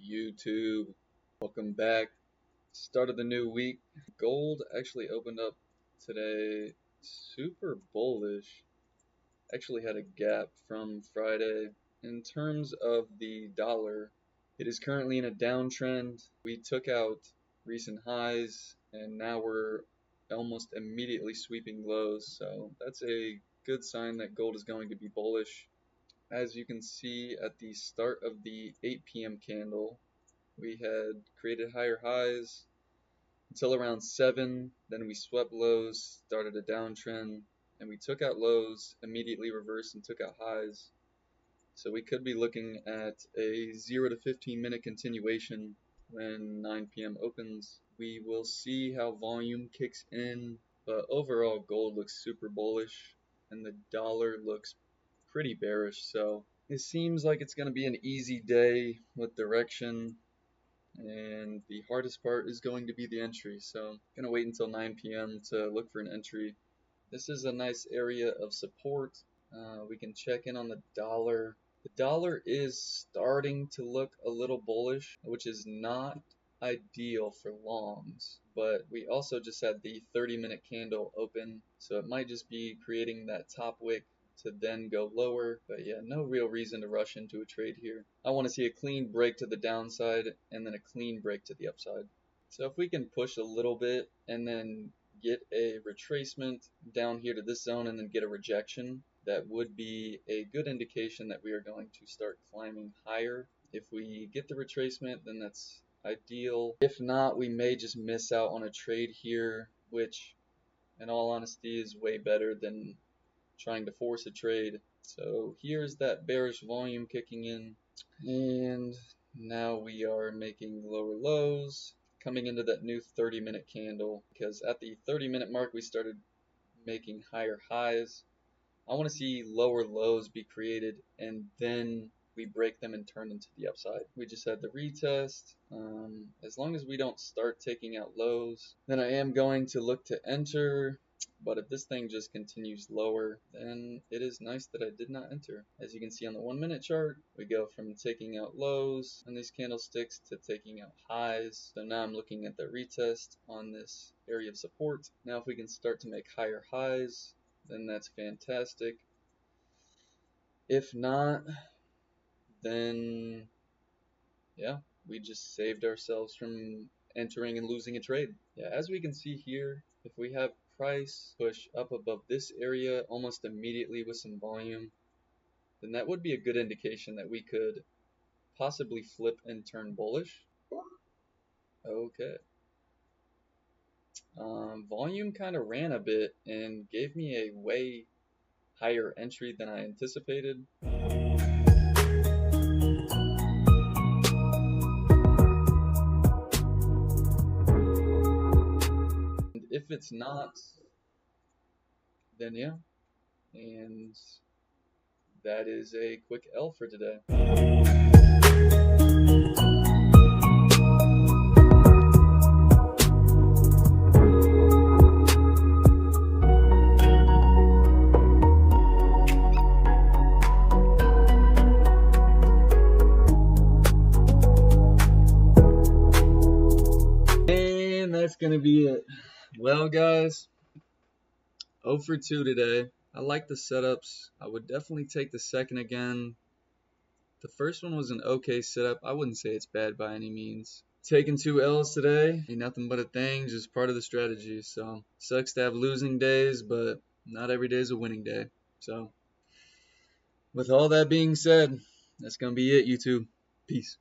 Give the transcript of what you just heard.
YouTube? Welcome back. Start of the new week. Gold actually opened up today super bullish. Actually had a gap from Friday. In terms of the dollar, it is currently in a downtrend. We took out recent highs and now we're almost immediately sweeping lows. So that's a good sign that gold is going to be bullish. As you can see at the start of the 8 p.m. candle, we had created higher highs until around 7, then we swept lows, started a downtrend, and we took out lows, immediately reversed and took out highs. So we could be looking at a 0 to 15 minute continuation when 9 p.m. opens. We will see how volume kicks in, but overall gold looks super bullish and the dollar looks pretty bearish, so it seems like it's going to be an easy day with direction, and the hardest part is going to be the entry. So I'm going to wait until 9 p.m. to look for an entry. This is a nice area of support. We can check in on the dollar. The dollar is starting to look a little bullish, which is not ideal for longs, but we also just had the 30-minute candle open, so it might just be creating that top wick to then go lower. But yeah, no real reason to rush into a trade here. I want to see a clean break to the downside and then a clean break to the upside. So if we can push a little bit and then get a retracement down here to this zone and then get a rejection, that would be a good indication that we are going to start climbing higher. If we get the retracement, then that's ideal. If not, we may just miss out on a trade here, which in all honesty is way better than trying to force a trade. So here's that bearish volume kicking in, and now we are making lower lows, coming into that new 30-minute candle, because at the 30-minute mark we started making higher highs. I want to see lower lows be created and then we break them and turn into the upside. We just had the retest. As long as we don't start taking out lows, then I am going to look to enter. But if this thing just continues lower, then it is nice that I did not enter. As you can see on the 1 minute chart, we go from taking out lows on these candlesticks to taking out highs. So now I'm looking at the retest on this area of support. Now if we can start to make higher highs, then that's fantastic. If not, then yeah, we just saved ourselves from entering and losing a trade. Yeah, as we can see here, if we have price push up above this area almost immediately with some volume, then that would be a good indication that we could possibly flip and turn bullish. Okay. Volume kind of ran a bit and gave me a way higher entry than I anticipated. If it's not, then yeah, and that is a quick L for today. And that's gonna be it. Well guys, 0 for 2 today. I like the setups. I would definitely take the second again. The first one was an okay setup. I wouldn't say it's bad by any means. Taking 2 L's today ain't nothing but a thing, just part of the strategy. So sucks to have losing days, but not every day is a winning day. So with all that being said, that's gonna be it, YouTube. Peace.